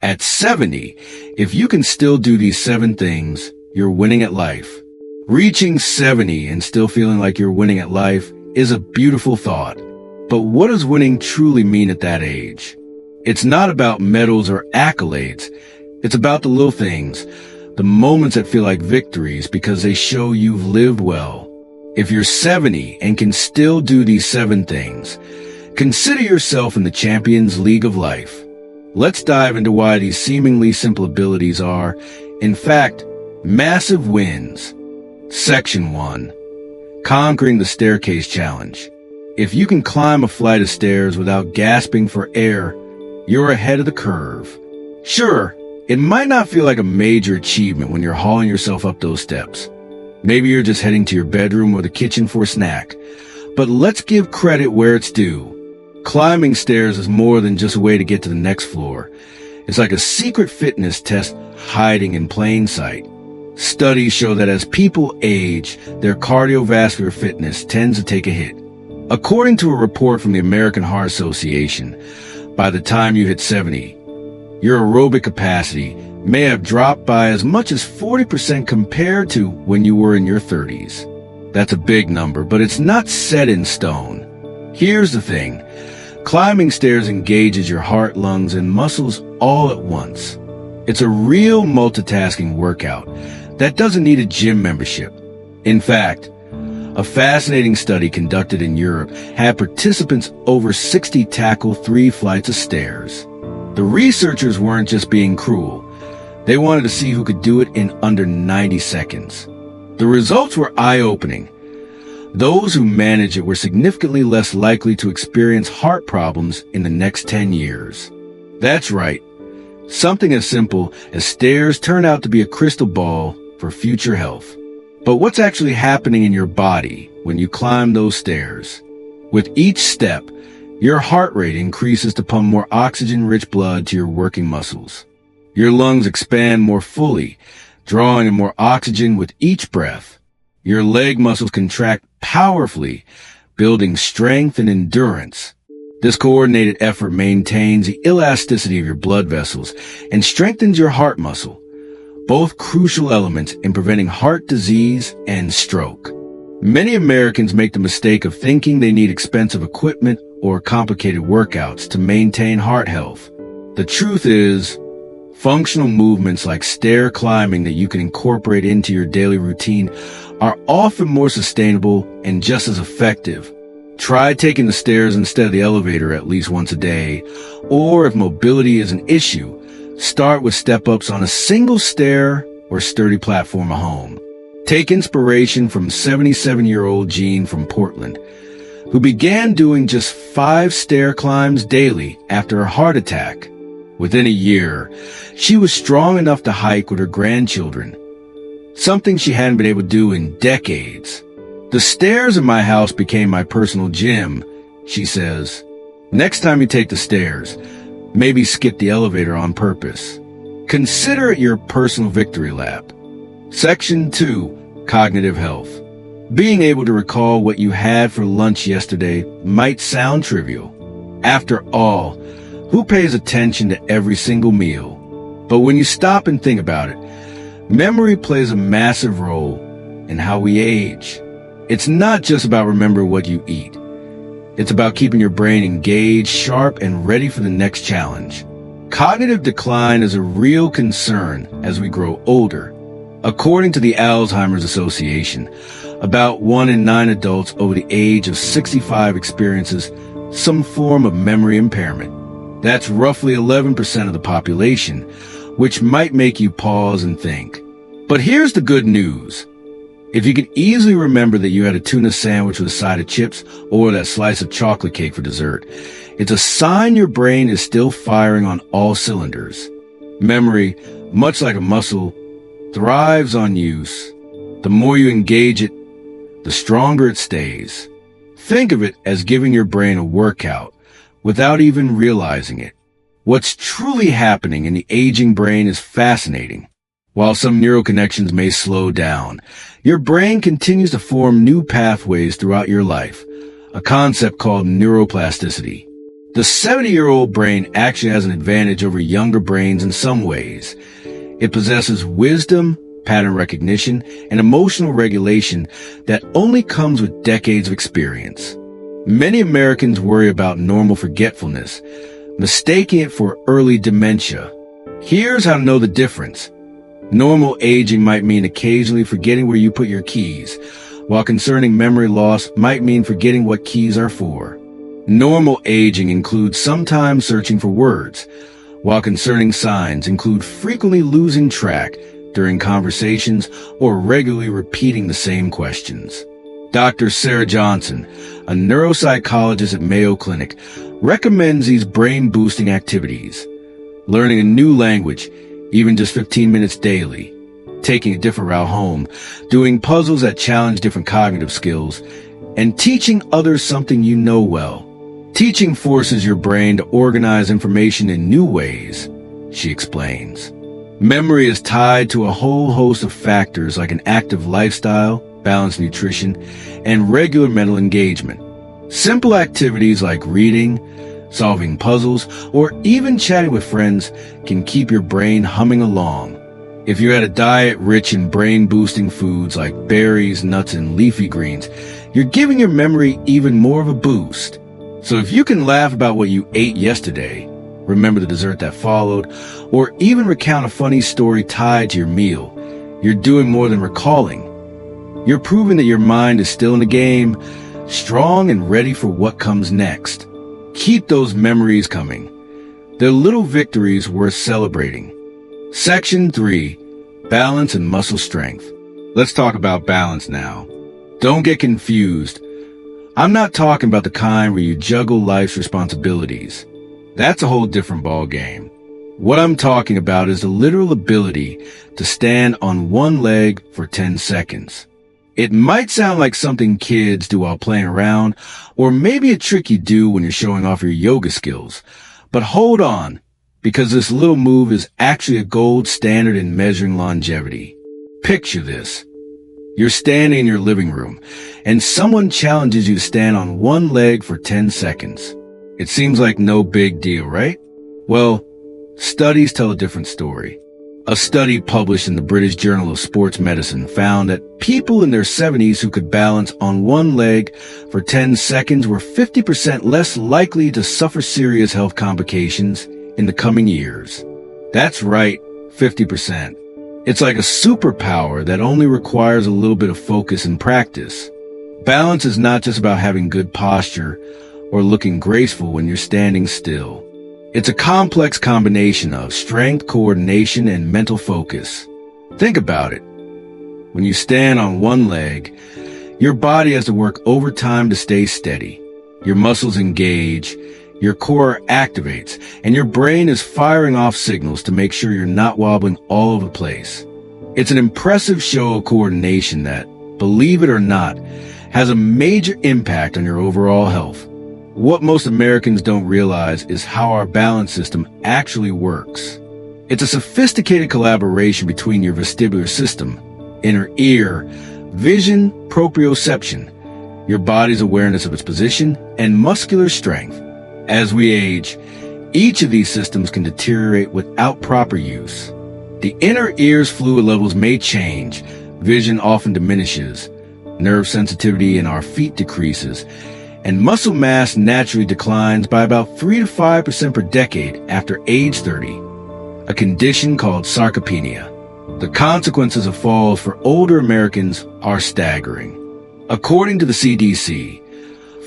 At 70, if you can still do these 7 things, you're winning at life. Reaching 70 and still feeling like you're winning at life is a beautiful thought. But what does winning truly mean at that age? It's not about medals or accolades. It's about the little things, the moments that feel like victories because they show you've lived well. If you're 70 and can still do these 7 things, consider yourself in the Champions League of life. Let's dive into why these seemingly simple abilities are, in fact, massive wins. Section 1. Conquering the Staircase Challenge. If you can climb a flight of stairs without gasping for air, you're ahead of the curve. Sure, it might not feel like a major achievement when you're hauling yourself up those steps. Maybe you're just heading to your bedroom or the kitchen for a snack. But let's give credit where it's due. Climbing stairs is more than just a way to get to the next floor. It's like a secret fitness test hiding in plain sight. Studies show that as people age, their cardiovascular fitness tends to take a hit. According to a report from the American Heart Association, by the time you hit 70, your aerobic capacity may have dropped by as much as 40% compared to when you were in your 30s. That's a big number, but it's not set in stone. Here's the thing. Climbing stairs engages your heart, lungs, and muscles all at once. It's a real multitasking workout that doesn't need a gym membership. In fact, a fascinating study conducted in Europe had participants over 60 tackle 3 flights of stairs. The researchers weren't just being cruel. They wanted to see who could do it in under 90 seconds. The results were eye-opening. Those who managed it were significantly less likely to experience heart problems in the next 10 years. That's right. Something as simple as stairs turned out to be a crystal ball for future health. But what's actually happening in your body when you climb those stairs? With each step, your heart rate increases to pump more oxygen-rich blood to your working muscles. Your lungs expand more fully, drawing in more oxygen with each breath. Your leg muscles contract powerfully, building strength and endurance. This coordinated effort maintains the elasticity of your blood vessels and strengthens your heart muscle, both crucial elements in preventing heart disease and stroke. Many Americans make the mistake of thinking they need expensive equipment or complicated workouts to maintain heart health. The truth is, functional movements like stair climbing that you can incorporate into your daily routine are often more sustainable and just as effective. Try taking the stairs instead of the elevator at least once a day, or if mobility is an issue, start with step-ups on a single stair or sturdy platform at home. Take inspiration from 77-year-old Jean from Portland, who began doing just 5 stair climbs daily after a heart attack. Within a year, she was strong enough to hike with her grandchildren, something she hadn't been able to do in decades. The stairs in my house became my personal gym, she says. Next time you take the stairs, maybe skip the elevator on purpose. Consider it your personal victory lap. Section 2. Cognitive health. Being able to recall what you had for lunch yesterday might sound trivial. After all, who pays attention to every single meal? But when you stop and think about it, memory plays a massive role in how we age. It's not just about remembering what you eat. It's about keeping your brain engaged, sharp, and ready for the next challenge. Cognitive decline is a real concern as we grow older. According to the Alzheimer's Association, about 1 in 9 adults over the age of 65 experiences some form of memory impairment. That's roughly 11% of the population, which might make you pause and think. But here's the good news. If you can easily remember that you had a tuna sandwich with a side of chips or that slice of chocolate cake for dessert, it's a sign your brain is still firing on all cylinders. Memory, much like a muscle, thrives on use. The more you engage it, the stronger it stays. Think of it as giving your brain a workout without even realizing it. What's truly happening in the aging brain is fascinating. While some neural connections may slow down, your brain continues to form new pathways throughout your life, a concept called neuroplasticity. The 70-year-old brain actually has an advantage over younger brains in some ways. It possesses wisdom, pattern recognition, and emotional regulation that only comes with decades of experience. Many Americans worry about normal forgetfulness, mistaking it for early dementia. Here's how to know the difference. Normal aging might mean occasionally forgetting where you put your keys, while concerning memory loss might mean forgetting what keys are for. Normal aging includes sometimes searching for words, while concerning signs include frequently losing track during conversations or regularly repeating the same questions. Dr. Sarah Johnson, a neuropsychologist at Mayo Clinic, recommends these brain-boosting activities. Learning a new language, even just 15 minutes daily, taking a different route home, doing puzzles that challenge different cognitive skills, and teaching others something you know well. Teaching forces your brain to organize information in new ways, she explains. Memory is tied to a whole host of factors like an active lifestyle, balanced nutrition, and regular mental engagement. Simple activities like reading, solving puzzles, or even chatting with friends can keep your brain humming along. If you're at a diet rich in brain-boosting foods like berries, nuts, and leafy greens, you're giving your memory even more of a boost. So if you can laugh about what you ate yesterday, remember the dessert that followed, or even recount a funny story tied to your meal, you're doing more than recalling. You're proving that your mind is still in the game, strong and ready for what comes next. Keep those memories coming. They're little victories worth celebrating. Section 3. Balance and muscle strength. Let's talk about balance now. Don't get confused. I'm not talking about the kind where you juggle life's responsibilities. That's a whole different ball game. What I'm talking about is the literal ability to stand on one leg for 10 seconds. It might sound like something kids do while playing around, or maybe a trick you do when you're showing off your yoga skills. But hold on, because this little move is actually a gold standard in measuring longevity. Picture this. You're standing in your living room, and someone challenges you to stand on one leg for 10 seconds. It seems like no big deal, right? Well, studies tell a different story. A study published in the British Journal of Sports Medicine found that people in their 70s who could balance on one leg for 10 seconds were 50% less likely to suffer serious health complications in the coming years. That's right, 50%. It's like a superpower that only requires a little bit of focus and practice. Balance is not just about having good posture or looking graceful when you're standing still. It's a complex combination of strength, coordination, and mental focus. Think about it. When you stand on one leg, your body has to work overtime to stay steady. Your muscles engage, your core activates, and your brain is firing off signals to make sure you're not wobbling all over the place. It's an impressive show of coordination that, believe it or not, has a major impact on your overall health. What most Americans don't realize is how our balance system actually works. It's a sophisticated collaboration between your vestibular system, inner ear, vision, proprioception, your body's awareness of its position, and muscular strength. As we age, each of these systems can deteriorate without proper use. The inner ear's fluid levels may change, vision often diminishes, nerve sensitivity in our feet decreases, and muscle mass naturally declines by about 3 to 5% per decade after age 30, a condition called sarcopenia. The consequences of falls for older Americans are staggering. According to the CDC,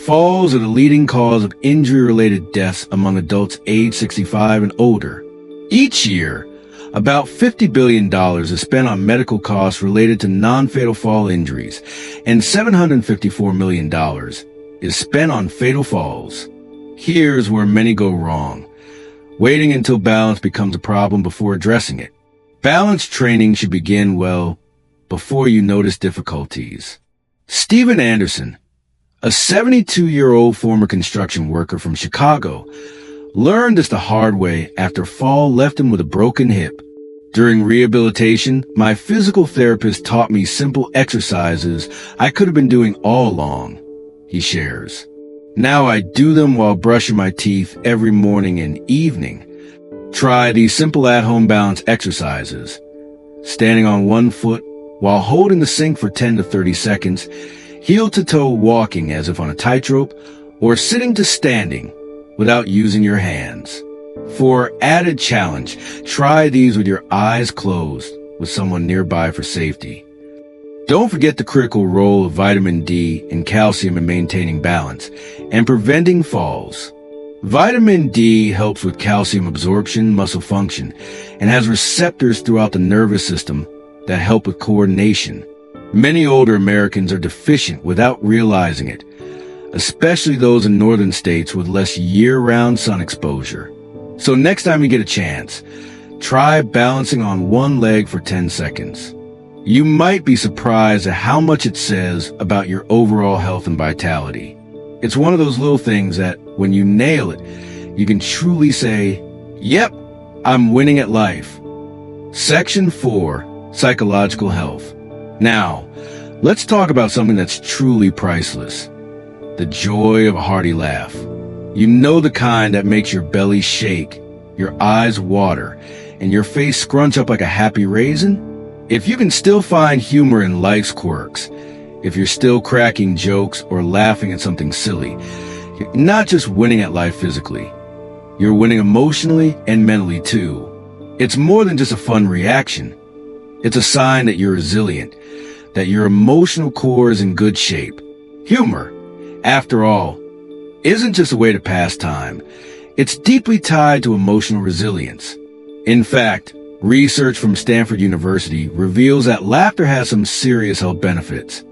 falls are the leading cause of injury-related deaths among adults age 65 and older. Each year, about $50 billion is spent on medical costs related to non-fatal fall injuries, and $754 million is spent on fatal falls. Here's where many go wrong, waiting until balance becomes a problem before addressing it. Balance training should begin, well, before you notice difficulties. Steven Anderson, a 72-year-old former construction worker from Chicago, learned this the hard way after a fall left him with a broken hip. During rehabilitation, my physical therapist taught me simple exercises I could have been doing all along, he shares. Now I do them while brushing my teeth every morning and evening. Try these simple at-home balance exercises. Standing on one foot while holding the sink for 10 to 30 seconds, heel-to-toe walking as if on a tightrope, or sitting to standing without using your hands. For added challenge, try these with your eyes closed with someone nearby for safety. Don't forget the critical role of vitamin D and calcium in maintaining balance and preventing falls. Vitamin D helps with calcium absorption, muscle function, and has receptors throughout the nervous system that help with coordination. Many older Americans are deficient without realizing it, especially those in northern states with less year-round sun exposure. So next time you get a chance, try balancing on one leg for 10 seconds. You might be surprised at how much it says about your overall health and vitality. It's one of those little things that, when you nail it, you can truly say, "Yep, I'm winning at life." Section 4, Psychological Health. Now, let's talk about something that's truly priceless. The joy of a hearty laugh. You know, the kind that makes your belly shake, your eyes water, and your face scrunch up like a happy raisin? If you can still find humor in life's quirks, if you're still cracking jokes or laughing at something silly, you're not just winning at life physically. You're winning emotionally and mentally too. It's more than just a fun reaction. It's a sign that you're resilient, that your emotional core is in good shape. Humor, after all, isn't just a way to pass time. It's deeply tied to emotional resilience. In fact, research from Stanford University reveals that laughter has some serious health benefits.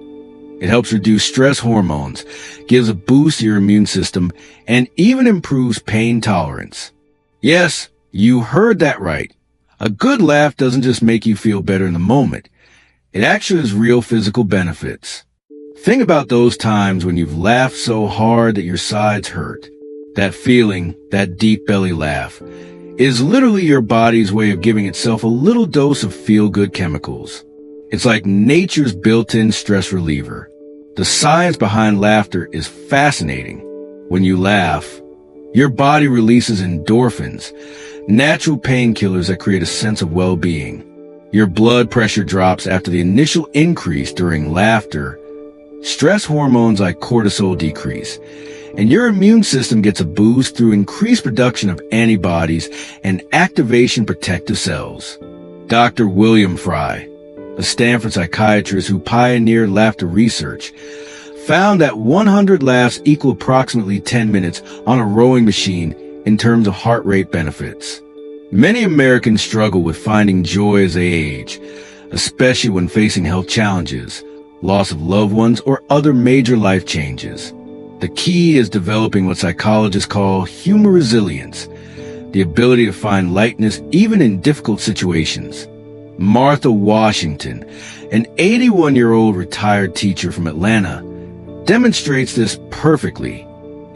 It helps reduce stress hormones, gives a boost to your immune system, and even improves pain tolerance. Yes, you heard that right. A good laugh doesn't just make you feel better in the moment. It actually has real physical benefits. Think about those times when you've laughed so hard that your sides hurt. That feeling, that deep belly laugh, is literally your body's way of giving itself a little dose of feel-good chemicals. It's like nature's built-in stress reliever. The science behind laughter is fascinating. When you laugh, your body releases endorphins, natural painkillers that create a sense of well-being. Your blood pressure drops after the initial increase during laughter. Stress hormones like cortisol decrease, and your immune system gets a boost through increased production of antibodies and activation protective cells. Dr. William Fry, a Stanford psychiatrist who pioneered laughter research, found that 100 laughs equal approximately 10 minutes on a rowing machine in terms of heart rate benefits. Many Americans struggle with finding joy as they age, especially when facing health challenges, loss of loved ones, or other major life changes. The key is developing what psychologists call humor resilience, the ability to find lightness even in difficult situations. Martha Washington, an 81-year-old retired teacher from Atlanta, demonstrates this perfectly.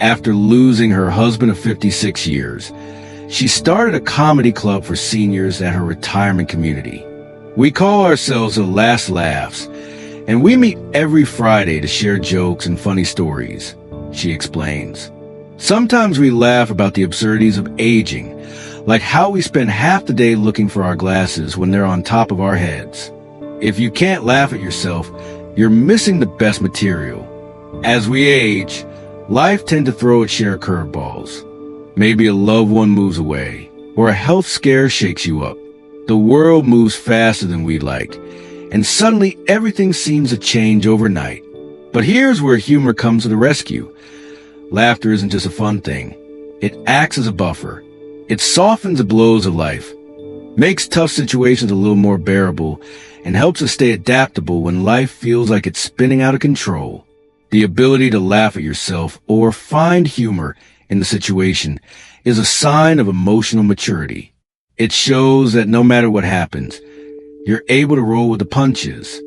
After losing her husband of 56 years, she started a comedy club for seniors at her retirement community. "We call ourselves the Last Laughs, and we meet every Friday to share jokes and funny stories," she explains. "Sometimes we laugh about the absurdities of aging, like how we spend half the day looking for our glasses when they're on top of our heads. If you can't laugh at yourself, you're missing the best material. As we age, life tends to throw its share of curveballs. Maybe a loved one moves away, or a health scare shakes you up. The world moves faster than we'd like, and suddenly everything seems to change overnight. But here's where humor comes to the rescue. Laughter isn't just a fun thing. It acts as a buffer. It softens the blows of life, makes tough situations a little more bearable, and helps us stay adaptable when life feels like it's spinning out of control. The ability to laugh at yourself or find humor in the situation is a sign of emotional maturity. It shows that no matter what happens, you're able to roll with the punches.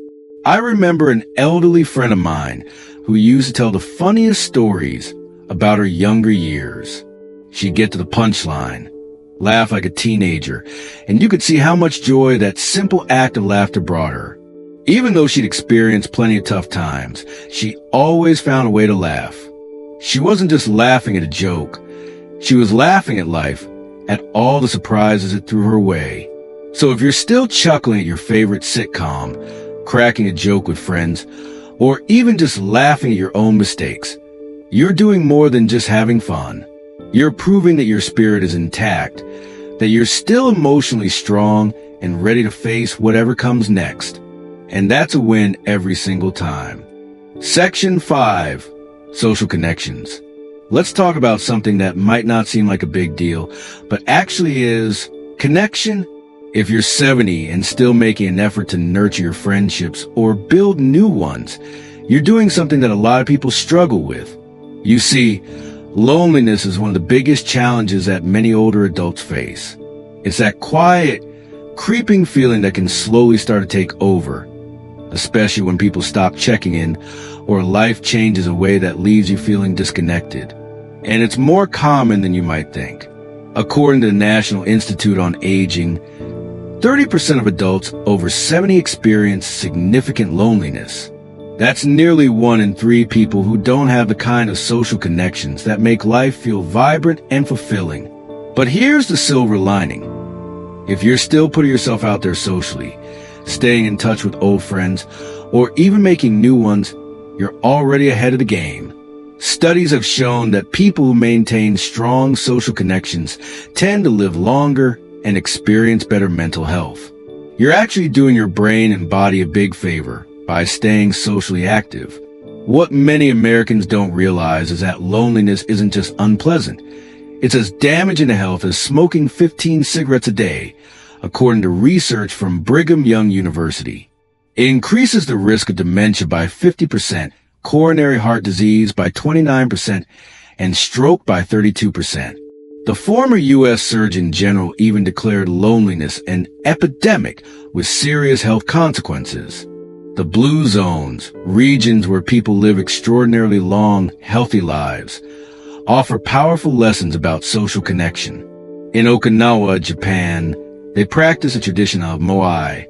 I remember an elderly friend of mine who used to tell the funniest stories about her younger years. She'd get to the punchline, laugh like a teenager, and you could see how much joy that simple act of laughter brought her. Even though she'd experienced plenty of tough times, she always found a way to laugh. She wasn't just laughing at a joke. She was laughing at life, at all the surprises it threw her way. So if you're still chuckling at your favorite sitcom, cracking a joke with friends, or even just laughing at your own mistakes, you're doing more than just having fun. You're proving that your spirit is intact, that you're still emotionally strong and ready to face whatever comes next. And that's a win every single time. Section 5. Social connections. Let's talk about something that might not seem like a big deal, but actually is connection. If you're 70 and still making an effort to nurture your friendships or build new ones, you're doing something that a lot of people struggle with. You see, loneliness is one of the biggest challenges that many older adults face. It's that quiet, creeping feeling that can slowly start to take over, especially when people stop checking in or life changes a way that leaves you feeling disconnected. And it's more common than you might think. According to the National Institute on Aging, 30% of adults over 70 experience significant loneliness. That's nearly 1 in 3 people who don't have the kind of social connections that make life feel vibrant and fulfilling. But here's the silver lining. If you're still putting yourself out there socially, staying in touch with old friends, or even making new ones, you're already ahead of the game. Studies have shown that people who maintain strong social connections tend to live longer and experience better mental health. You're actually doing your brain and body a big favor by staying socially active. What many Americans don't realize is that loneliness isn't just unpleasant. It's as damaging to health as smoking 15 cigarettes a day, according to research from Brigham Young University. It increases the risk of dementia by 50%, coronary heart disease by 29%, and stroke by 32%. The former U.S. Surgeon General even declared loneliness an epidemic with serious health consequences. The blue zones, regions where people live extraordinarily long, healthy lives, offer powerful lessons about social connection. In Okinawa, Japan, they practice a tradition of moai,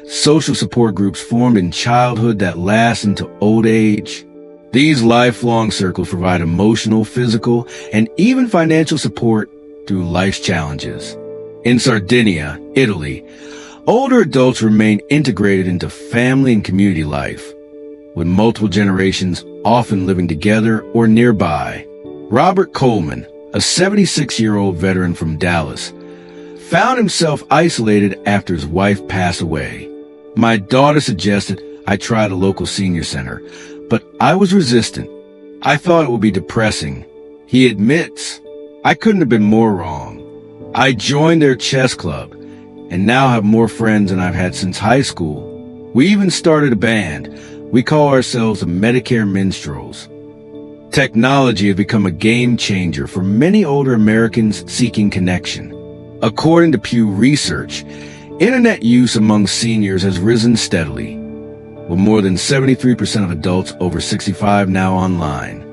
social support groups formed in childhood that last into old age. These lifelong circles provide emotional, physical, and even financial support through life's challenges. In Sardinia, Italy, older adults remain integrated into family and community life, with multiple generations often living together or nearby. Robert Coleman, a 76-year-old veteran from Dallas, found himself isolated after his wife passed away. My daughter suggested I try the local senior center, but I was resistant. I thought it would be depressing. He admits, I couldn't have been more wrong. I joined their chess club and now have more friends than I've had since high school. We even started a band. We call ourselves the Medicare Minstrels. Technology has become a game changer for many older Americans seeking connection. According to Pew Research, internet use among seniors has risen steadily, with more than 73% of adults over 65 now online.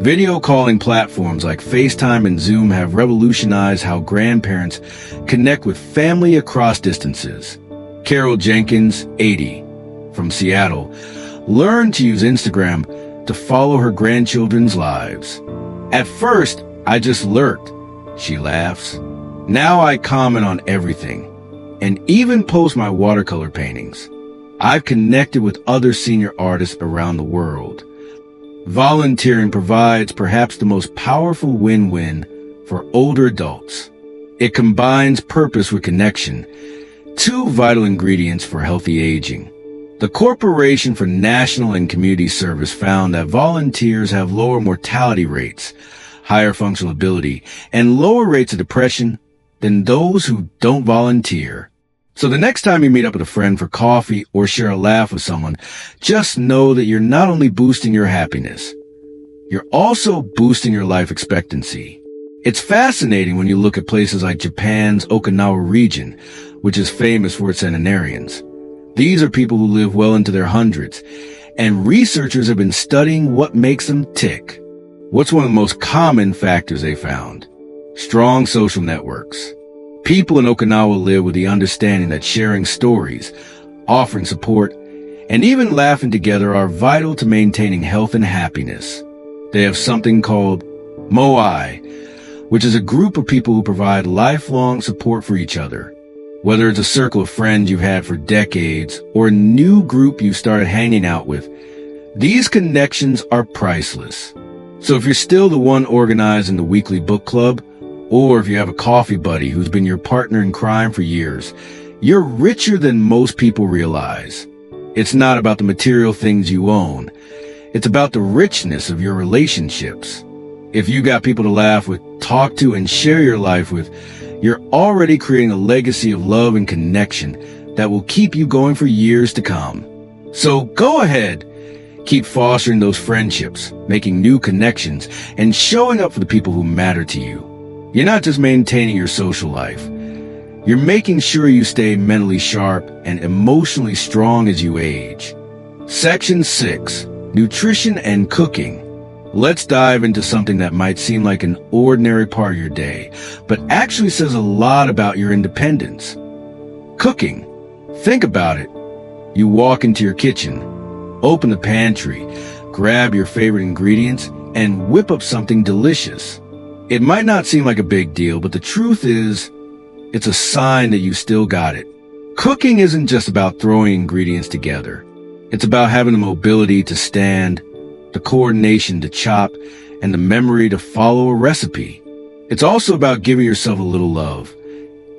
Video calling platforms like FaceTime and Zoom have revolutionized how grandparents connect with family across distances. Carol Jenkins, 80, from Seattle, learned to use Instagram to follow her grandchildren's lives. At first, I just lurked, she laughs. Now I comment on everything, and even post my watercolor paintings. I've connected with other senior artists around the world. Volunteering provides perhaps the most powerful win-win for older adults. It combines purpose with connection, 2 vital ingredients for healthy aging. The Corporation for National and Community Service found that volunteers have lower mortality rates, higher functional ability, and lower rates of depression than those who don't volunteer. So the next time you meet up with a friend for coffee or share a laugh with someone, just know that you're not only boosting your happiness, you're also boosting your life expectancy. It's fascinating when you look at places like Japan's Okinawa region, which is famous for its centenarians. These are people who live well into their hundreds, and researchers have been studying what makes them tick. What's one of the most common factors they found? Strong social networks. People in Okinawa live with the understanding that sharing stories, offering support, and even laughing together are vital to maintaining health and happiness. They have something called MOI, which is a group of people who provide lifelong support for each other. Whether it's a circle of friends you've had for decades or a new group you started hanging out with, these connections are priceless. So if you're still the one organizing the weekly book club, or if you have a coffee buddy who's been your partner in crime for years, you're richer than most people realize. It's not about the material things you own. It's about the richness of your relationships. If you got people to laugh with, talk to, and share your life with, you're already creating a legacy of love and connection that will keep you going for years to come. So go ahead. Keep fostering those friendships, making new connections, and showing up for the people who matter to you. You're not just maintaining your social life. You're making sure you stay mentally sharp and emotionally strong as you age. Section 6. Nutrition and Cooking. Let's dive into something that might seem like an ordinary part of your day, but actually says a lot about your independence. Cooking. Think about it. You walk into your kitchen, open the pantry, grab your favorite ingredients, and whip up something delicious. It might not seem like a big deal, but the truth is, it's a sign that you still got it. Cooking isn't just about throwing ingredients together. It's about having the mobility to stand, the coordination to chop, and the memory to follow a recipe. It's also about giving yourself a little love.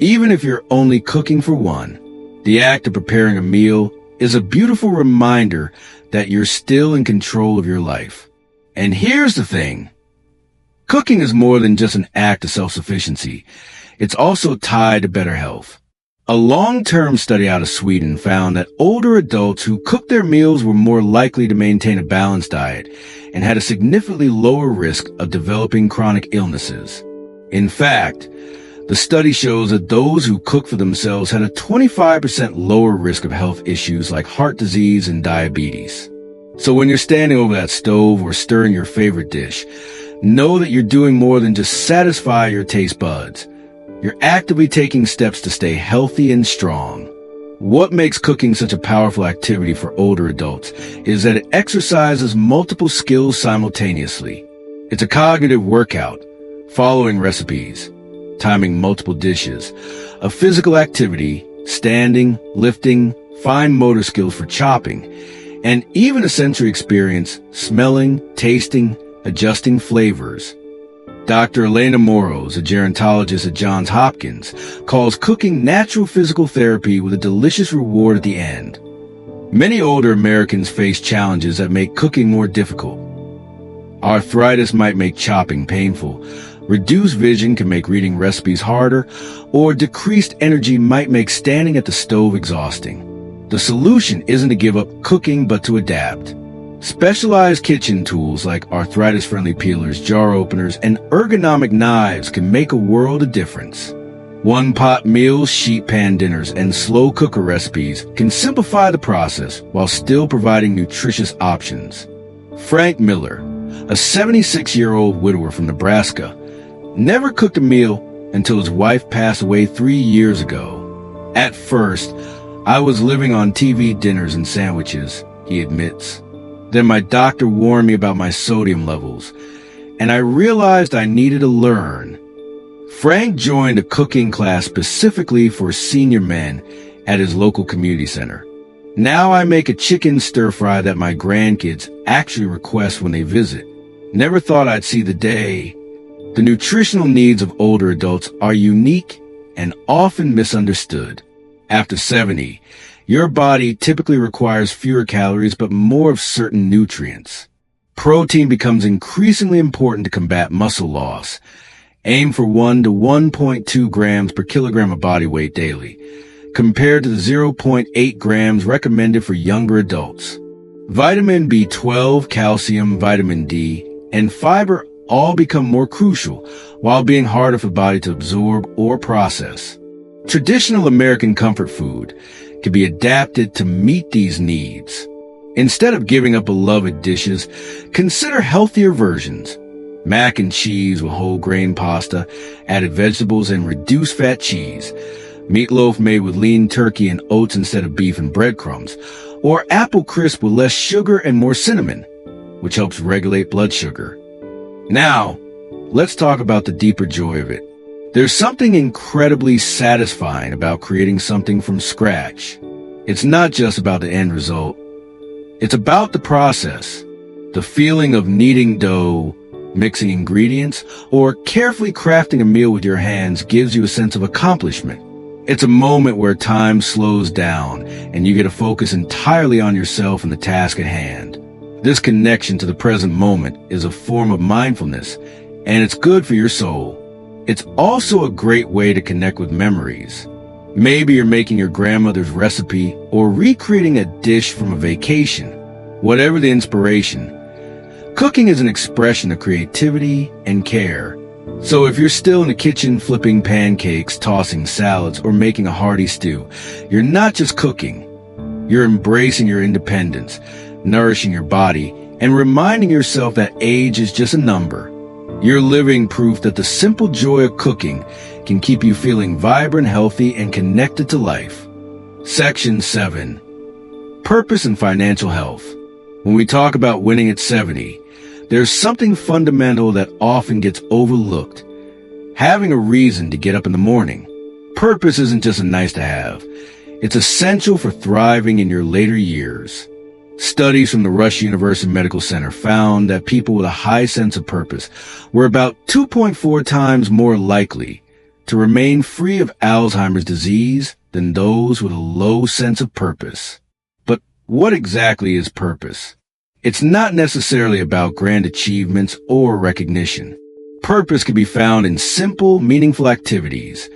Even if you're only cooking for one, the act of preparing a meal is a beautiful reminder that you're still in control of your life. And here's the thing. Cooking is more than just an act of self-sufficiency. It's also tied to better health. A long-term study out of Sweden found that older adults who cooked their meals were more likely to maintain a balanced diet and had a significantly lower risk of developing chronic illnesses. In fact, the study shows that those who cook for themselves had a 25% lower risk of health issues like heart disease and diabetes. So when you're standing over that stove or stirring your favorite dish, know that you're doing more than just satisfy your taste buds. You're actively taking steps to stay healthy and strong. What makes cooking such a powerful activity for older adults is that it exercises multiple skills simultaneously. It's a cognitive workout, following recipes, timing multiple dishes, a physical activity, standing, lifting, fine motor skills for chopping, and even a sensory experience, smelling, tasting, adjusting flavors. Dr. Elena Moros, a gerontologist at Johns Hopkins, calls cooking natural physical therapy with a delicious reward at the end. Many older Americans face challenges that make cooking more difficult. Arthritis might make chopping painful, reduced vision can make reading recipes harder, or decreased energy might make standing at the stove exhausting. The solution isn't to give up cooking, but to adapt. Specialized kitchen tools like arthritis-friendly peelers, jar openers, and ergonomic knives can make a world of difference. One-pot meals, sheet pan dinners, and slow cooker recipes can simplify the process while still providing nutritious options. Frank Miller, a 76-year-old widower from Nebraska, never cooked a meal until his wife passed away 3 years ago. At first, I was living on TV dinners and sandwiches, he admits. Then my doctor warned me about my sodium levels, and I realized I needed to learn. Frank joined a cooking class specifically for senior men at his local community center. Now I make a chicken stir-fry that my grandkids actually request when they visit. Never thought I'd see the day. The nutritional needs of older adults are unique and often misunderstood. After 70, your body typically requires fewer calories but more of certain nutrients. Protein becomes increasingly important to combat muscle loss. Aim for 1 to 1.2 grams per kilogram of body weight daily, compared to the 0.8 grams recommended for younger adults. Vitamin B12, calcium, vitamin D, and fiber all become more crucial while being harder for the body to absorb or process. Traditional American comfort food can be adapted to meet these needs. Instead of giving up beloved dishes, consider healthier versions. Mac and cheese with whole grain pasta, added vegetables, and reduced fat cheese. Meatloaf made with lean turkey and oats instead of beef and breadcrumbs. Or apple crisp with less sugar and more cinnamon, which helps regulate blood sugar. Now, let's talk about the deeper joy of it. There's something incredibly satisfying about creating something from scratch. It's not just about the end result. It's about the process. The feeling of kneading dough, mixing ingredients, or carefully crafting a meal with your hands gives you a sense of accomplishment. It's a moment where time slows down and you get to focus entirely on yourself and the task at hand. This connection to the present moment is a form of mindfulness, and it's good for your soul. It's also a great way to connect with memories. Maybe you're making your grandmother's recipe or recreating a dish from a vacation. Whatever the inspiration, cooking is an expression of creativity and care. So if you're still in the kitchen flipping pancakes, tossing salads, or making a hearty stew, you're not just cooking. You're embracing your independence, nourishing your body, and reminding yourself that age is just a number. You're living proof that the simple joy of cooking can keep you feeling vibrant, healthy, and connected to life. Section 7. Purpose and financial health. When we talk about winning at 70, there's something fundamental that often gets overlooked. Having a reason to get up in the morning. Purpose isn't just a nice to have. It's essential for thriving in your later years. Studies from the Rush University Medical Center found that people with a high sense of purpose were about 2.4 times more likely to remain free of Alzheimer's disease than those with a low sense of purpose. But what exactly is purpose? It's not necessarily about grand achievements or recognition. Purpose can be found in simple, meaningful activities.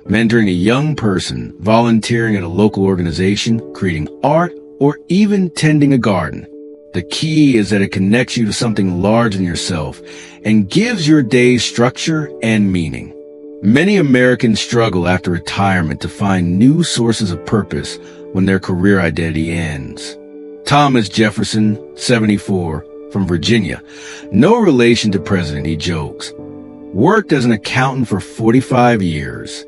Mentoring a young person, volunteering at a local organization, creating art, or even tending a garden. The key is that it connects you to something larger than yourself and gives your day structure and meaning. Many Americans struggle after retirement to find new sources of purpose when their career identity ends. Thomas Jefferson, 74, from Virginia, no relation to President, he jokes, worked as an accountant for 45 years.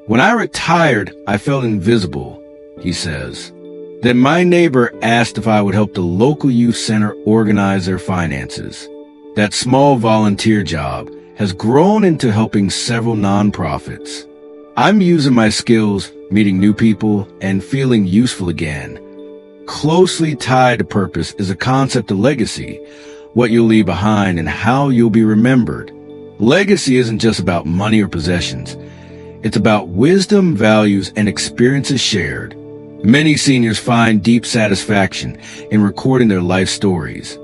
When I retired, I felt invisible, he says. Then my neighbor asked if I would help the local youth center organize their finances. That small volunteer job has grown into helping several nonprofits. I'm using my skills, meeting new people, and feeling useful again. Closely tied to purpose is a concept of legacy, what you'll leave behind and how you'll be remembered. Legacy isn't just about money or possessions. It's about wisdom, values, and experiences shared. Many seniors find deep satisfaction in recording their life stories,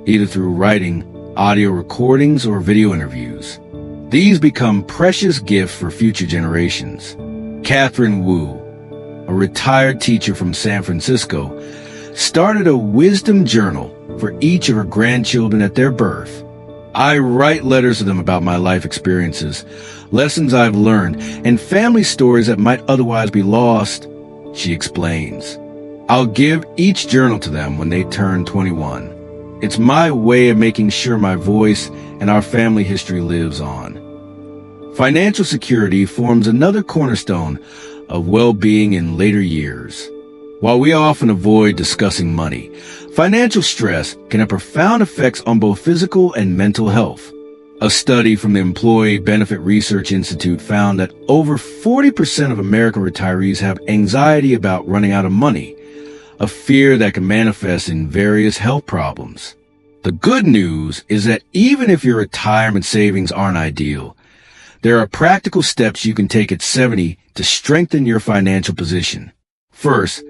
either through writing, audio recordings, or video interviews. These become precious gifts for future generations. Catherine Wu, a retired teacher from San Francisco, started a wisdom journal for each of her grandchildren at their birth. I write letters to them about my life experiences, lessons I've learned, and family stories that might otherwise be lost, she explains. I'll give each journal to them when they turn 21. It's my way of making sure my voice and our family history lives on. Financial security forms another cornerstone of well-being in later years. While we often avoid discussing money, financial stress can have profound effects on both physical and mental health. A study from the Employee Benefit Research Institute found that over 40% of American retirees have anxiety about running out of money, a fear that can manifest in various health problems. The good news is that even if your retirement savings aren't ideal, there are practical steps you can take at 70 to strengthen your financial position. First,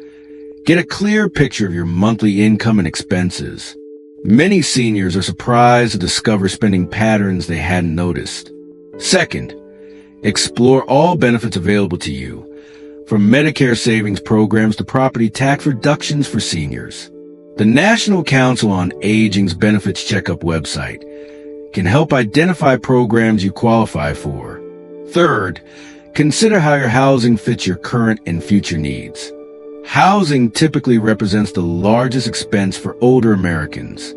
get a clear picture of your monthly income and expenses. Many seniors are surprised to discover spending patterns they hadn't noticed. Second, explore all benefits available to you, from Medicare savings programs to property tax reductions for seniors. The National Council on Aging's Benefits Checkup website can help identify programs you qualify for. Third, consider how your housing fits your current and future needs. Housing typically represents the largest expense for older Americans.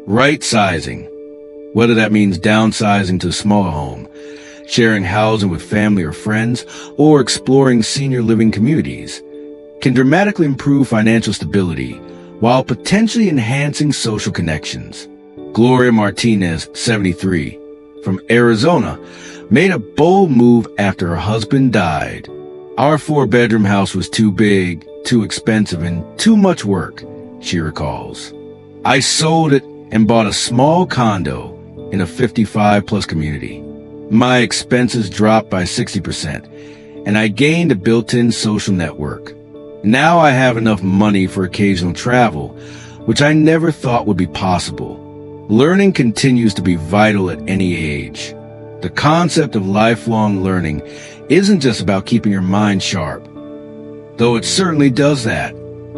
Right sizing, whether that means downsizing to a smaller home, sharing housing with family or friends, or exploring senior living communities, can dramatically improve financial stability while potentially enhancing social connections. Gloria Martinez, 73, from Arizona, made a bold move after her husband died. Our 4-bedroom house was too big, too expensive, and too much work, she recalls. I sold it and bought a small condo in a 55-plus community. My expenses dropped by 60%, and I gained a built-in social network. Now I have enough money for occasional travel, which I never thought would be possible. Learning continues to be vital at any age. The concept of lifelong learning isn't just about keeping your mind sharp, though it certainly does that.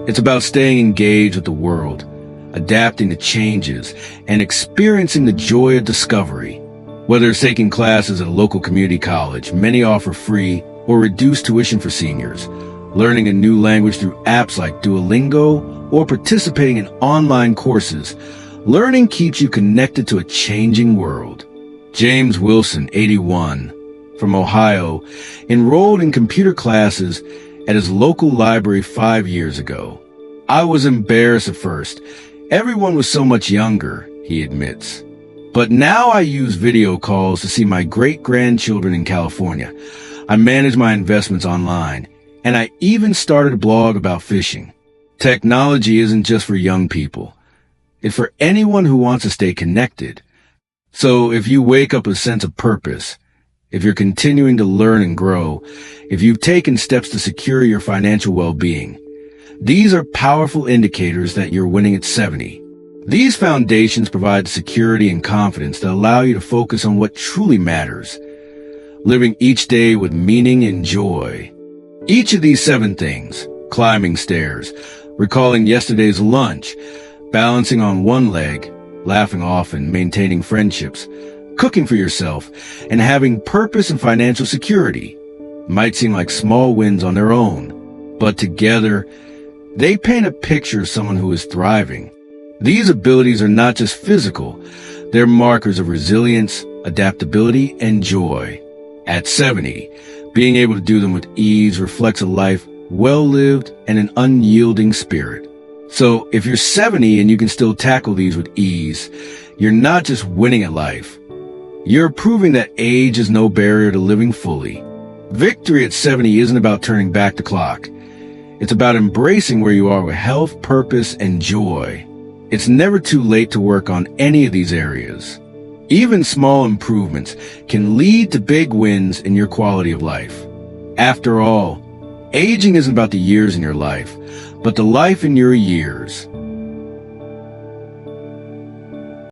It's about staying engaged with the world, adapting to changes, and experiencing the joy of discovery. Whether it's taking classes at a local community college, many offer free or reduced tuition for seniors, learning a new language through apps like Duolingo, or participating in online courses, learning keeps you connected to a changing world. James Wilson, 81, from Ohio, enrolled in computer classes at his local library 5 years ago. I was embarrassed at first. Everyone was so much younger, he admits. But now I use video calls to see my great-grandchildren in California. I manage my investments online, and I even started a blog about fishing. Technology isn't just for young people. It's for anyone who wants to stay connected. So if you wake up with a sense of purpose, if you're continuing to learn and grow, if you've taken steps to secure your financial well-being, these are powerful indicators that you're winning at 70. These foundations provide security and confidence that allow you to focus on what truly matters, living each day with meaning and joy. Each of these 7 things, climbing stairs, recalling yesterday's lunch, balancing on one leg, laughing often, maintaining friendships, cooking for yourself, and having purpose and financial security, might seem like small wins on their own, but together, they paint a picture of someone who is thriving. These abilities are not just physical, they're markers of resilience, adaptability, and joy. At 70, being able to do them with ease reflects a life well-lived and an unyielding spirit. So if you're 70 and you can still tackle these with ease, you're not just winning at life. You're proving that age is no barrier to living fully. Victory at 70 isn't about turning back the clock. It's about embracing where you are with health, purpose, and joy. It's never too late to work on any of these areas. Even small improvements can lead to big wins in your quality of life. After all, aging isn't about the years in your life, but the life in your years.